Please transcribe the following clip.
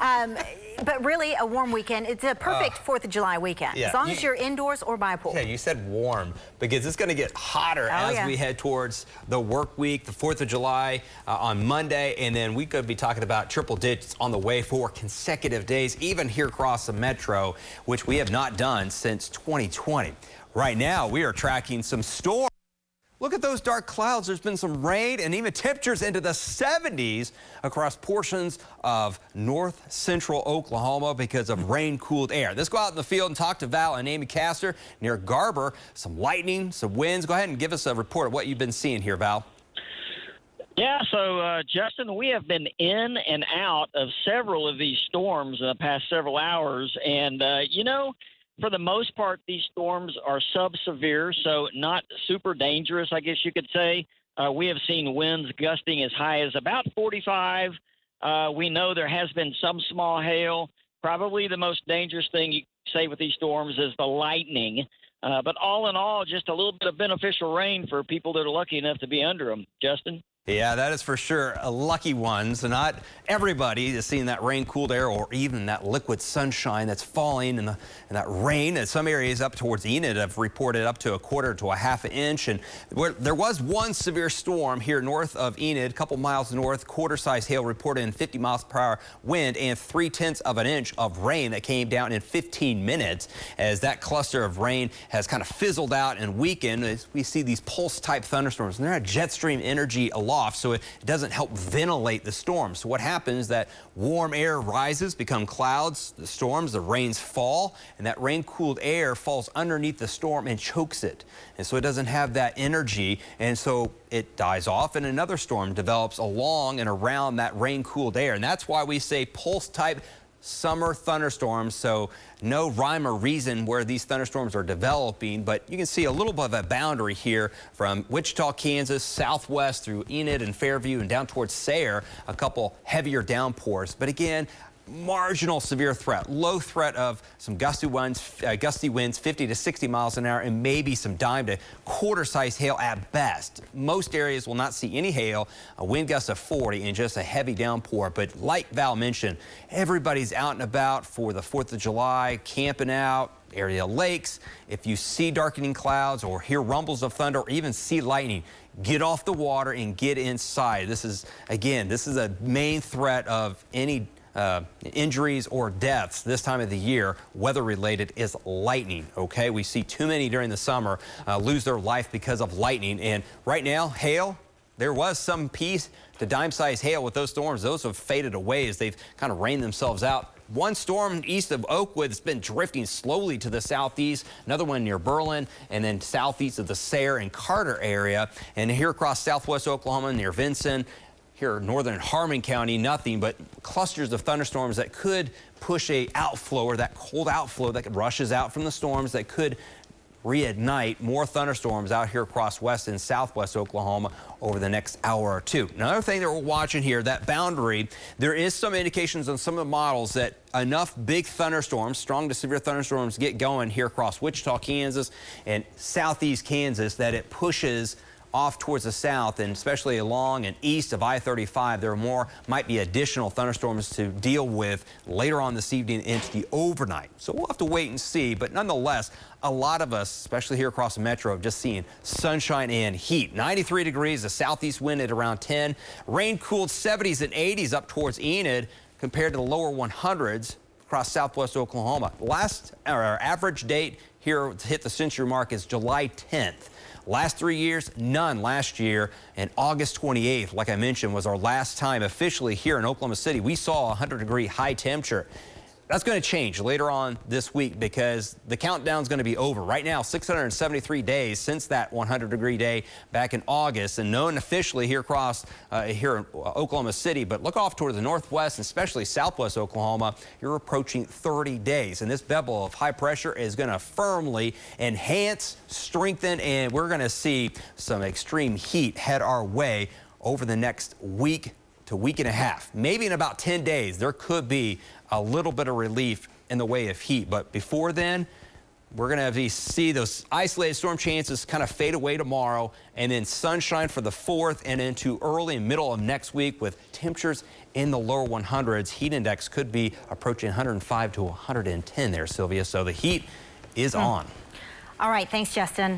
Um, but really, a warm weekend. It's a perfect 4th of July weekend, yeah. as long as you're indoors or by a pool. Yeah, you said warm because it's going to get hotter as we head towards the work week, the 4th of July on Monday, and then we could be talking about triple digits on the way for consecutive days, even here across the metro, which we have not done since 2020. Right now, we are tracking some storms. Look at those dark clouds. There's been some rain and even temperatures into the 70s across portions of north central Oklahoma because of rain-cooled air. Let's go out in the field and talk to Val and Amy Castor near Garber. Some lightning, some winds. Go ahead and give us a report of what you've been seeing here, Val. Yeah, so, Justin, we have been in and out of several of these storms in the past several hours. And, for the most part, these storms are sub-severe, so not super dangerous, I guess you could say. We have seen winds gusting as high as about 45. We know there has been some small hail. Probably the most dangerous thing you say with these storms is the lightning. But all in all, just a little bit of beneficial rain for people that are lucky enough to be under them. Justin? Yeah, that is for sure a lucky ones. Not everybody is seeing that rain-cooled air or even that liquid sunshine that's falling and that rain. And some areas up towards Enid have reported up to a quarter to a half an inch. And there was one severe storm here north of Enid, a couple miles north, quarter-size hail reported in 50 miles per hour wind and 0.3 of an inch of rain that came down in 15 minutes as that cluster of rain has kind of fizzled out and weakened. As we see these pulse-type thunderstorms, and they're at jet stream energy aloft. So it doesn't help ventilate the storm. So what happens is that warm air rises, become clouds, the storms, the rains fall, and that rain-cooled air falls underneath the storm and chokes it. And so it doesn't have that energy, and so it dies off, and another storm develops along and around that rain-cooled air. And that's why we say pulse-type summer thunderstorms. So no rhyme or reason where these thunderstorms are developing, but you can see a little bit of a boundary here from Wichita, Kansas, southwest through Enid and Fairview and down towards Sayre, a couple heavier downpours. But again, marginal severe threat, low threat of some gusty winds 50 to 60 miles an hour, and maybe some dime to quarter-size hail at best. Most areas will not see any hail, a wind gust of 40, and just a heavy downpour. But like Val mentioned, everybody's out and about for the 4th of July, camping out, area lakes. If you see darkening clouds or hear rumbles of thunder or even see lightning, get off the water and get inside. This is a main threat of any injuries or deaths this time of the year, weather-related, is lightning, okay? We see too many during the summer lose their life because of lightning. And right now, hail, there was some piece to dime-sized hail with those storms. Those have faded away as they've kind of rained themselves out. One storm east of Oakwood has been drifting slowly to the southeast, another one near Berlin, and then southeast of the Sayre and Carter area. And here across southwest Oklahoma near Vinson, here in northern Harmon County, nothing but clusters of thunderstorms that could push a outflow, or that cold outflow that rushes out from the storms that could reignite more thunderstorms out here across west and southwest Oklahoma over the next hour or two. Another thing that we're watching here, that boundary, there is some indications on some of the models that enough big thunderstorms, strong to severe thunderstorms, get going here across Wichita, Kansas and southeast Kansas, that it pushes off towards the south, and especially along and east of I-35, there might be additional thunderstorms to deal with later on this evening into the overnight. So we'll have to wait and see, but nonetheless, a lot of us, especially here across the metro, have just seen sunshine and heat. 93 degrees, a southeast wind at around 10, rain-cooled 70s and 80s up towards Enid compared to the lower 100s across southwest Oklahoma. Our average date here to hit the century mark is July 10th. Last 3 years, none last year, and August 28th, like I mentioned, was our last time officially here in Oklahoma City. We saw a 100-degree high temperature. That's going to change later on this week because the countdown's going to be over. Right now, 673 days since that 100-degree day back in August, and known officially here across here in Oklahoma City. But look off toward the northwest, and especially southwest Oklahoma, you're approaching 30 days. And this bevel of high pressure is going to firmly enhance, strengthen, and we're going to see some extreme heat head our way over the next week to week and a half. Maybe in about 10 days, there could be a little bit of relief in the way of heat. But before then, we're going to see those isolated storm chances kind of fade away tomorrow, and then sunshine for the 4th and into early and middle of next week with temperatures in the lower 100s. Heat index could be approaching 105 to 110 there, Sylvia. So the heat is on. All right. Thanks, Justin.